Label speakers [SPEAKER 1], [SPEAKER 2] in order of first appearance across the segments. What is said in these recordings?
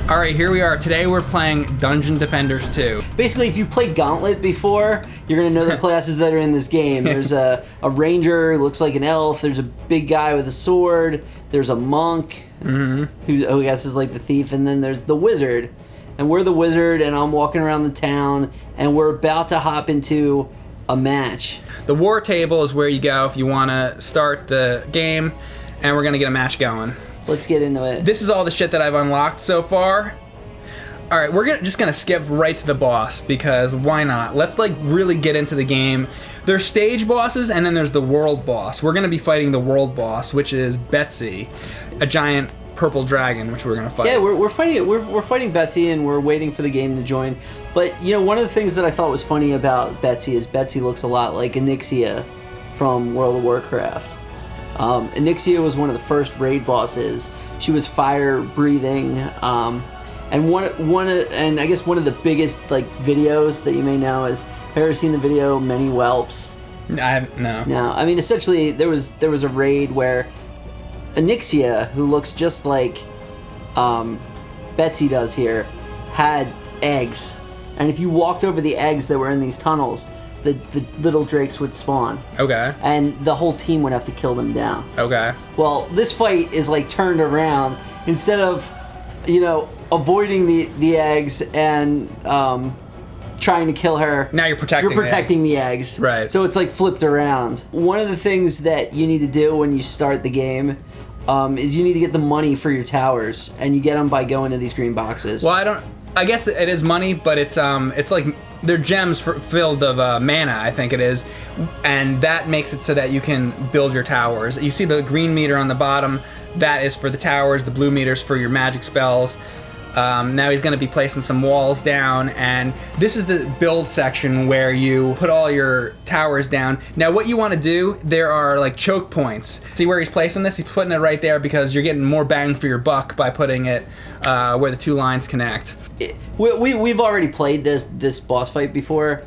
[SPEAKER 1] All right, here we are. Today we're playing Dungeon Defenders 2.
[SPEAKER 2] Basically, if you played Gauntlet before, you're going to know the classes that are in this game. There's a ranger who looks like an elf. There's a big guy with a sword. There's a monk who I guess is like the thief. And then there's the wizard. And we're the wizard, and I'm walking around the town, and we're about to hop into a match.
[SPEAKER 1] The war table is where you go if you want to start the game, and we're going to get a match going.
[SPEAKER 2] Let's get into it.
[SPEAKER 1] This is all the shit that I've unlocked so far. All right, we're just gonna skip right to the boss because why not? Let's like really get into the game. There's stage bosses and then there's the world boss. We're gonna be fighting the world boss, which is Betsy, a giant purple dragon, which we're gonna fight.
[SPEAKER 2] Yeah, we're fighting. We're fighting Betsy, and we're waiting for the game to join. But you know, one of the things that I thought was funny about Betsy is Betsy looks a lot like Onyxia from World of Warcraft. Onyxia was one of the first raid bosses. She was fire breathing, and I guess one of the biggest like videos that you may know is, have you ever seen the video Many Whelps?
[SPEAKER 1] I haven't. No.
[SPEAKER 2] No, I mean essentially there was a raid where Onyxia, who looks just like Betsy does here, had eggs, and if you walked over the eggs that were in these tunnels, the little drakes would spawn.
[SPEAKER 1] Okay.
[SPEAKER 2] And the whole team would have to kill them down.
[SPEAKER 1] Okay.
[SPEAKER 2] Well, this fight is like turned around. Instead of, you know, avoiding the eggs and trying to kill her,
[SPEAKER 1] now you're protecting
[SPEAKER 2] the eggs.
[SPEAKER 1] Right.
[SPEAKER 2] So it's like flipped around. One of the things that you need to do when you start the game is you need to get the money for your towers, and you get them by going to these green boxes.
[SPEAKER 1] Well, I guess it is money, but it's like they're gems filled of mana, I think it is, and that makes it so that you can build your towers. You see the green meter on the bottom, that is for the towers, the blue meter's for your magic spells. Now he's going to be placing some walls down, and this is the build section where you put all your towers down. Now what you want to do, there are like choke points. See where he's placing this? He's putting it right there because you're getting more bang for your buck by putting it where the two lines connect.
[SPEAKER 2] We've already played this boss fight before,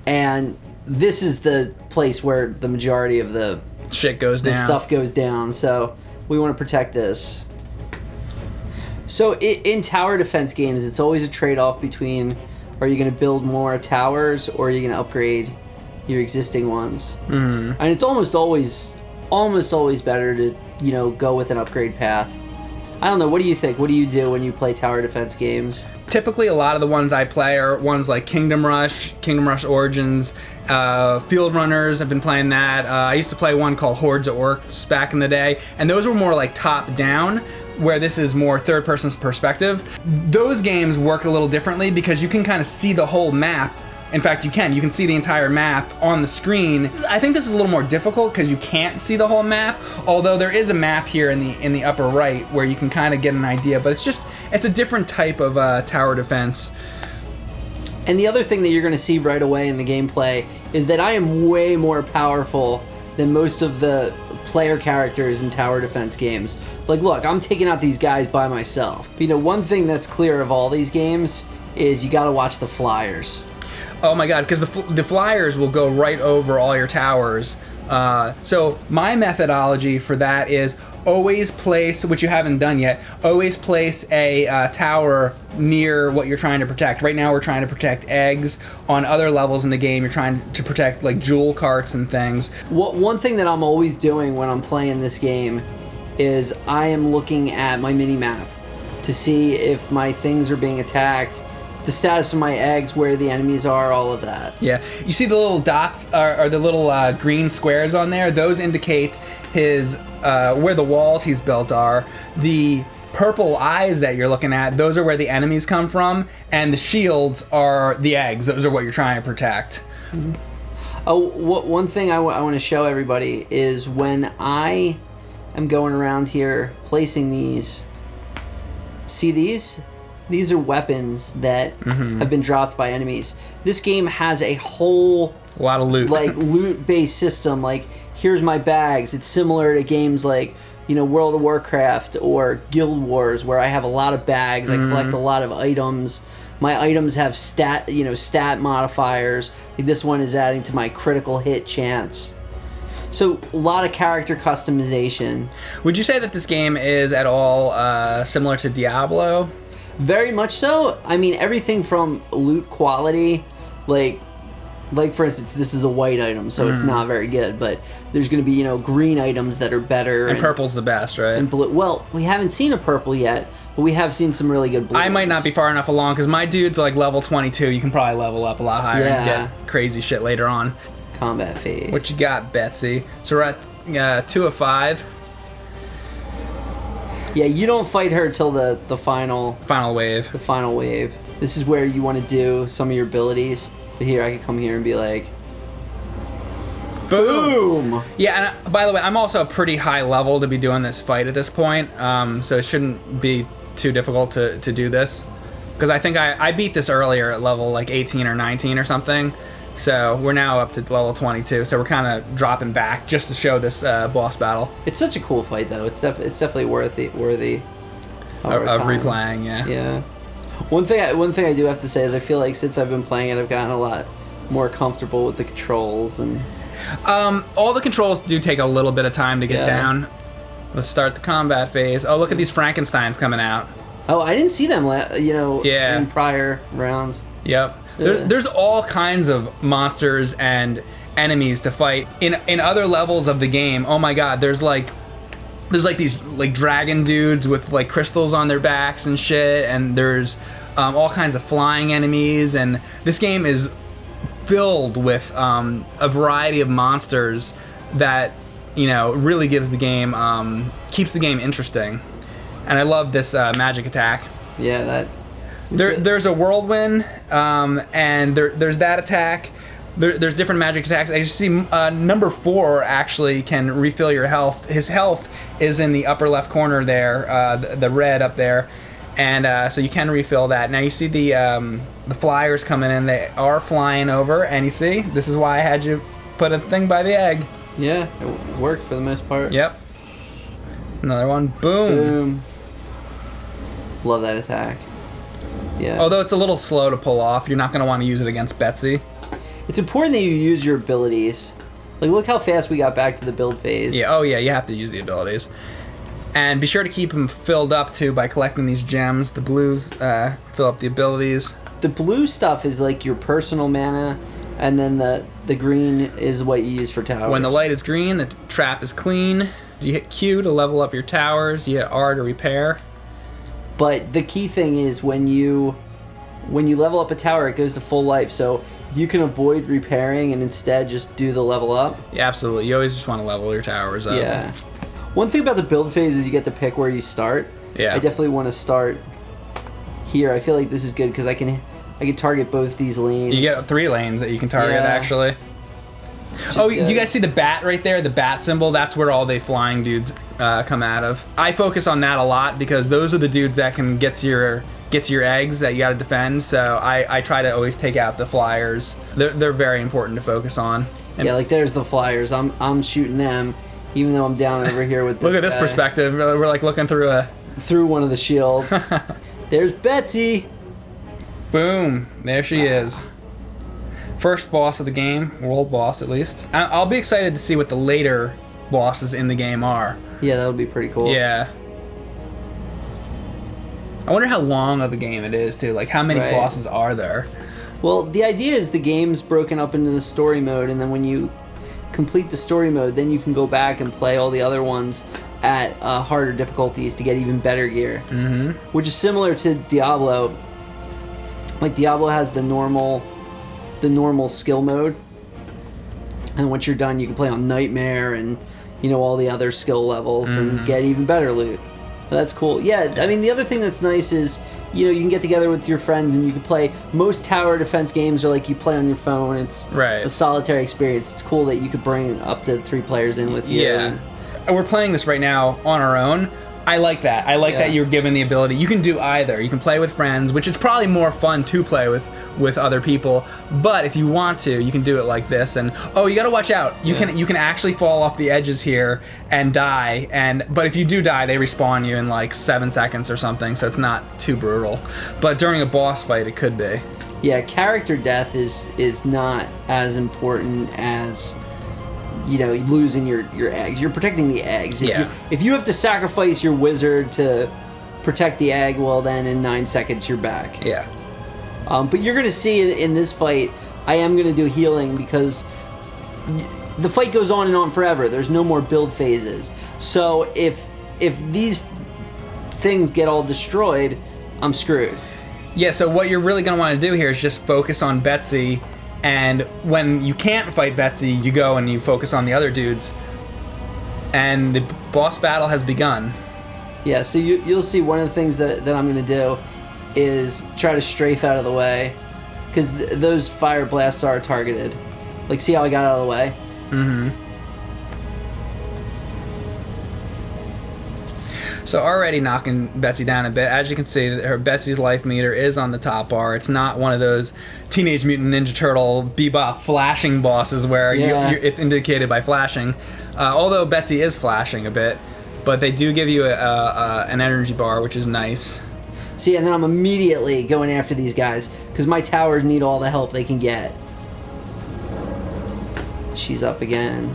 [SPEAKER 2] and this is the place where the majority of the
[SPEAKER 1] shit goes down.
[SPEAKER 2] The stuff goes down, so we want to protect this. So in tower defense games, it's always a trade-off between, are you going to build more towers or are you going to upgrade your existing ones? Mm-hmm. And it's almost always better to, you know, go with an upgrade path. I don't know, what do you think? What do you do when you play tower defense games?
[SPEAKER 1] Typically, a lot of the ones I play are ones like Kingdom Rush Origins, Field Runners. I've been playing that. I used to play one called Hordes of Orcs back in the day, and those were more like top-down, where this is more third-person perspective. Those games work a little differently because you can kind of see the whole map. In fact, you can see the entire map on the screen. I think this is a little more difficult because you can't see the whole map, although there is a map here in the upper right where you can kind of get an idea, but it's a different type of tower defense.
[SPEAKER 2] And the other thing that you're going to see right away in the gameplay is that I am way more powerful than most of the player characters in tower defense games. Like, look, I'm taking out these guys by myself. But, you know, one thing that's clear of all these games is you got to watch the flyers.
[SPEAKER 1] Oh my god, because the flyers will go right over all your towers. So my methodology for that is always place, which you haven't done yet, always place a tower near what you're trying to protect. Right now we're trying to protect eggs. On other levels in the game, you're trying to protect like jewel carts and things.
[SPEAKER 2] One thing that I'm always doing when I'm playing this game is I am looking at my mini-map to see if my things are being attacked, the status of my eggs, where the enemies are, all of that.
[SPEAKER 1] Yeah, you see the little dots or the little green squares on there? Those indicate his where the walls he's built are. The purple eyes that you're looking at, those are where the enemies come from, and the shields are the eggs. Those are what you're trying to protect.
[SPEAKER 2] Mm-hmm. Oh, one thing I want to show everybody is when I am going around here placing these. See these? These are weapons that have been dropped by enemies. This game has a whole
[SPEAKER 1] lot of loot,
[SPEAKER 2] like loot-based system. Like, here's my bags. It's similar to games like, you know, World of Warcraft or Guild Wars, where I have a lot of bags. I collect a lot of items. My items have stat modifiers. Like this one is adding to my critical hit chance. So a lot of character customization.
[SPEAKER 1] Would you say that this game is at all similar to Diablo?
[SPEAKER 2] Very much so. I mean, everything from loot quality, like for instance, this is a white item, so it's not very good. But there's going to be green items that are better,
[SPEAKER 1] and purple's the best, right?
[SPEAKER 2] And blue. Well, we haven't seen a purple yet, but we have seen some really good blue.
[SPEAKER 1] I might not be far enough along because my dude's like level 22. You can probably level up a lot higher and get crazy shit later on.
[SPEAKER 2] Combat phase.
[SPEAKER 1] What you got, Betsy? So we're at 2 of 5.
[SPEAKER 2] Yeah, you don't fight her till the final
[SPEAKER 1] wave.
[SPEAKER 2] The final wave. This is where you want to do some of your abilities. But here, I could come here and be like, boom!
[SPEAKER 1] Yeah, and by the way, I'm also a pretty high level to be doing this fight at this point, so it shouldn't be too difficult to do this. Because I think I beat this earlier at level like 18 or 19 or something. So we're now up to level 22, so we're kind of dropping back just to show this boss battle.
[SPEAKER 2] It's such a cool fight, though. It's definitely worthy of
[SPEAKER 1] replaying.
[SPEAKER 2] Yeah. One thing I do have to say is I feel like since I've been playing it, I've gotten a lot more comfortable with the controls and.
[SPEAKER 1] All the controls do take a little bit of time to get down. Let's start the combat phase. Oh, look at these Frankensteins coming out.
[SPEAKER 2] Oh, I didn't see them. In prior rounds.
[SPEAKER 1] Yep. There's all kinds of monsters and enemies to fight in other levels of the game. Oh my god, there's like these like dragon dudes with like crystals on their backs and shit, and there's all kinds of flying enemies, and this game is filled with a variety of monsters that really gives the game keeps the game interesting. And I love this magic attack.
[SPEAKER 2] Yeah, that.
[SPEAKER 1] There's a whirlwind, and there's that attack. There's different magic attacks. I just see number 4 actually can refill your health. His health is in the upper left corner there, the red up there, and so you can refill that. Now you see the flyers coming in. They are flying over, and you see this is why I had you put a thing by the egg.
[SPEAKER 2] Yeah, it worked for the most part.
[SPEAKER 1] Yep. Another one. Boom.
[SPEAKER 2] Love that attack. Yeah.
[SPEAKER 1] Although it's a little slow to pull off, you're not going to want to use it against Betsy.
[SPEAKER 2] It's important that you use your abilities. Like, look how fast we got back to the build phase.
[SPEAKER 1] Yeah, oh yeah, you have to use the abilities. And be sure to keep them filled up, too, by collecting these gems. The blues fill up the abilities.
[SPEAKER 2] The blue stuff is, like, your personal mana, and then the green is what you use for towers.
[SPEAKER 1] When the light is green, the trap is clean. You hit Q to level up your towers. You hit R to repair.
[SPEAKER 2] But the key thing is when you level up a tower, it goes to full life. So you can avoid repairing and instead just do the level up.
[SPEAKER 1] Yeah, absolutely. You always just want to level your towers up.
[SPEAKER 2] Yeah. One thing about the build phase is you get to pick where you start.
[SPEAKER 1] Yeah.
[SPEAKER 2] I definitely want to start here. I feel like this is good because I can target both these lanes.
[SPEAKER 1] You get 3 lanes that you can target, actually. Oh, you guys see the bat right there? The bat symbol? That's where all the flying dudes come out of. I focus on that a lot because those are the dudes that can get to your eggs that you got to defend. So I try to always take out the flyers. They're very important to focus on. And
[SPEAKER 2] yeah, like there's the flyers. I'm shooting them, even though I'm down over here with this
[SPEAKER 1] look at this
[SPEAKER 2] guy.
[SPEAKER 1] perspective. We're like looking through
[SPEAKER 2] one of the shields. There's Betsy.
[SPEAKER 1] Boom. There she is. First boss of the game, world boss at least. I'll be excited to see what the later bosses in the game are.
[SPEAKER 2] Yeah, that'll be pretty cool.
[SPEAKER 1] Yeah. I wonder how long of a game it is, too. Like, how many bosses are there?
[SPEAKER 2] Well, the idea is the game's broken up into the story mode, and then when you complete the story mode, then you can go back and play all the other ones at harder difficulties to get even better gear.
[SPEAKER 1] Mm-hmm.
[SPEAKER 2] Which is similar to Diablo. Like, Diablo has the normal skill mode, and once you're done you can play on Nightmare and all the other skill levels and get even better loot. That's cool. Yeah, I mean the other thing that's nice is you can get together with your friends and you can play. Most tower defense games are like you play on your phone. It's a solitary experience. It's cool that you could bring up to 3 players in with you.
[SPEAKER 1] Yeah, we're playing this right now on our own. I like that. I like that you're given the ability. You can do either. You can play with friends, which is probably more fun to play with other people. But if you want to, you can do it like this. And you got to watch out. You can actually fall off the edges here and die. But if you do die, they respawn you in like 7 seconds or something. So it's not too brutal. But during a boss fight, it could be.
[SPEAKER 2] Yeah, character death is not as important as losing your eggs. You're protecting the eggs. If you have to sacrifice your wizard to protect the egg, well then in 9 seconds you're back.
[SPEAKER 1] Yeah.
[SPEAKER 2] But you're going to see in this fight, I am going to do healing because the fight goes on and on forever. There's no more build phases. So if these things get all destroyed, I'm screwed.
[SPEAKER 1] Yeah, so what you're really going to want to do here is just focus on Betsy, and when you can't fight Betsy, you go and you focus on the other dudes. And the boss battle has begun.
[SPEAKER 2] Yeah, so you'll see one of the things that I'm going to do is try to strafe out of the way, because those fire blasts are targeted. Like, see how I got out of the way?
[SPEAKER 1] Mm-hmm. So already knocking Betsy down a bit. As you can see, her Betsy's life meter is on the top bar. It's not one of those Teenage Mutant Ninja Turtle Bebop flashing bosses where it's indicated by flashing. Although Betsy is flashing a bit, but they do give you an energy bar, which is nice.
[SPEAKER 2] See, and then I'm immediately going after these guys because my towers need all the help they can get. She's up again.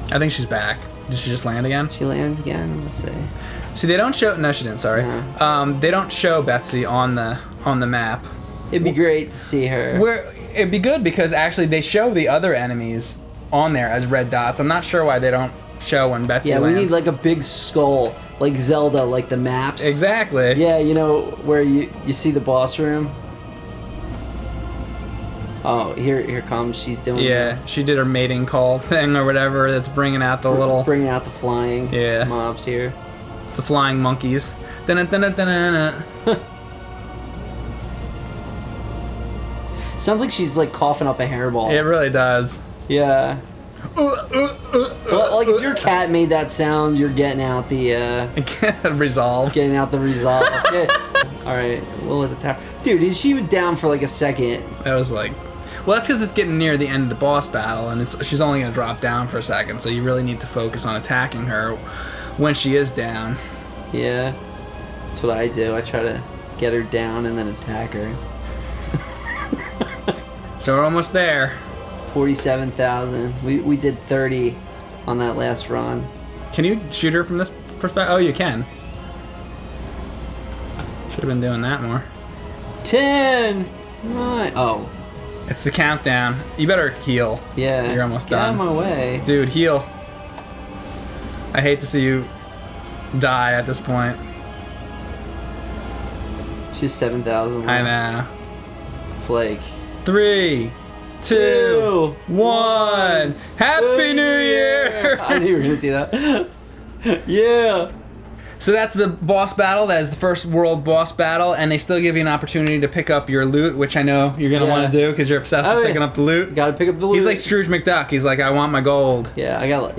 [SPEAKER 1] I think she's back. Did she just land again?
[SPEAKER 2] She landed again. Let's see.
[SPEAKER 1] See, they don't show. No, she didn't. Sorry.
[SPEAKER 2] No.
[SPEAKER 1] They don't show Betsy on the map.
[SPEAKER 2] It'd be great to see her.
[SPEAKER 1] It'd be good because actually they show the other enemies on there as red dots. I'm not sure why they don't show when Betsy lands.
[SPEAKER 2] Yeah, we need like a big skull, like Zelda, like the maps.
[SPEAKER 1] Exactly.
[SPEAKER 2] Yeah, you know where you see the boss room. Oh, here comes. She's doing.
[SPEAKER 1] Yeah, she did her mating call thing or whatever. That's bringing out the
[SPEAKER 2] bringing out the flying mobs here.
[SPEAKER 1] It's the flying monkeys. Dun-dun-dun-dun-dun-dun.
[SPEAKER 2] Sounds like she's like coughing up a hairball.
[SPEAKER 1] It really does.
[SPEAKER 2] Yeah. Well, like if your cat made that sound, you're getting out the
[SPEAKER 1] resolve.
[SPEAKER 2] Getting out the resolve. All right, we'll let the tower. Dude, she was down for like a second.
[SPEAKER 1] That was like. Well, that's because it's getting near the end of the boss battle, and she's only going to drop down for a second, so you really need to focus on attacking her when she is down.
[SPEAKER 2] Yeah, that's what I do. I try to get her down and then attack her.
[SPEAKER 1] So we're almost there.
[SPEAKER 2] 47,000. We did 30 on that last run.
[SPEAKER 1] Can you shoot her from this perspective? Oh, you can. Should have been doing that more.
[SPEAKER 2] 10, 9. Oh.
[SPEAKER 1] It's the countdown. You better heal.
[SPEAKER 2] Yeah.
[SPEAKER 1] You're almost done.
[SPEAKER 2] Get out of my way.
[SPEAKER 1] Dude, heal. I hate to see you die at this point.
[SPEAKER 2] She's 7,000.
[SPEAKER 1] I know.
[SPEAKER 2] It's like
[SPEAKER 1] 3, 2, 1. Happy New Year!
[SPEAKER 2] I knew you were gonna do that. Yeah.
[SPEAKER 1] So that's the boss battle. That is the first world boss battle, and they still give you an opportunity to pick up your loot, which I know you're gonna want to do because you're obsessed with picking up the loot.
[SPEAKER 2] Gotta pick up the loot.
[SPEAKER 1] He's like Scrooge McDuck. He's like, I want my gold.
[SPEAKER 2] Yeah, I got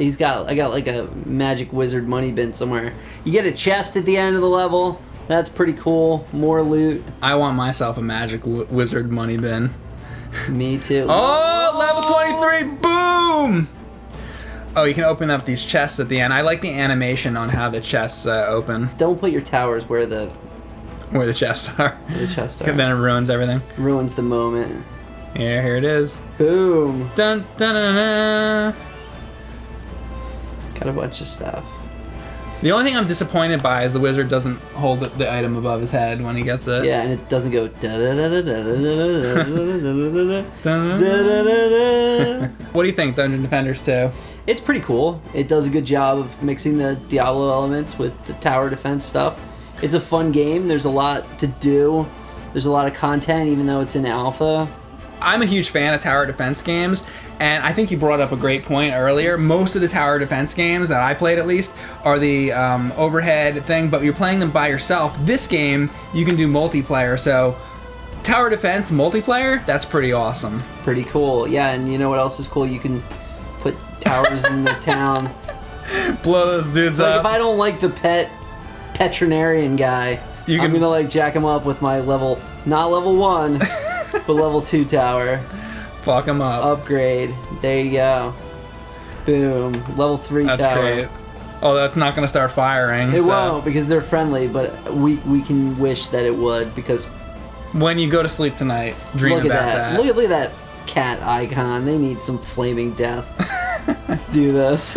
[SPEAKER 2] like a magic wizard money bin somewhere. You get a chest at the end of the level. That's pretty cool. More loot.
[SPEAKER 1] I want myself a magic wizard money bin.
[SPEAKER 2] Me too.
[SPEAKER 1] Oh, level 23! Boom! Oh, you can open up these chests at the end. I like the animation on how the chests open.
[SPEAKER 2] Don't put your towers where the
[SPEAKER 1] chests are.
[SPEAKER 2] Where the chests are.
[SPEAKER 1] Then it ruins everything.
[SPEAKER 2] Ruins the moment.
[SPEAKER 1] Yeah, here it is.
[SPEAKER 2] Boom.
[SPEAKER 1] Dun dun dun dun.
[SPEAKER 2] Got a bunch of stuff.
[SPEAKER 1] The only thing I'm disappointed by is the wizard doesn't hold the item above his head when he gets it.
[SPEAKER 2] Yeah, and it doesn't go.
[SPEAKER 1] What do you think, Dungeon Defenders 2?
[SPEAKER 2] It's pretty cool. It does a good job of mixing the Diablo elements with the tower defense stuff. It's a fun game. There's a lot to do. There's a lot of content, even though it's in alpha.
[SPEAKER 1] I'm a huge fan of tower defense games, and I think you brought up a great point earlier. Most of the tower defense games that I played, at least, are the overhead thing, but you're playing them by yourself. This game, you can do multiplayer, so tower defense multiplayer, that's pretty awesome.
[SPEAKER 2] Pretty cool. Yeah, and you know what else is cool? You can put towers in the town.
[SPEAKER 1] Blow those dudes
[SPEAKER 2] like
[SPEAKER 1] up.
[SPEAKER 2] If I don't like the veterinarian guy, I'm gonna like jack him up with my not level 1, but level 2 tower.
[SPEAKER 1] Fuck him up.
[SPEAKER 2] Upgrade. There you go. Boom. Level 3
[SPEAKER 1] that's
[SPEAKER 2] tower.
[SPEAKER 1] That's great. Oh, that's not gonna start firing.
[SPEAKER 2] It won't because they're friendly, but we can wish that it would because.
[SPEAKER 1] When you go to sleep tonight, dream about that.
[SPEAKER 2] Look at that cat icon. They need some flaming death. Let's do this.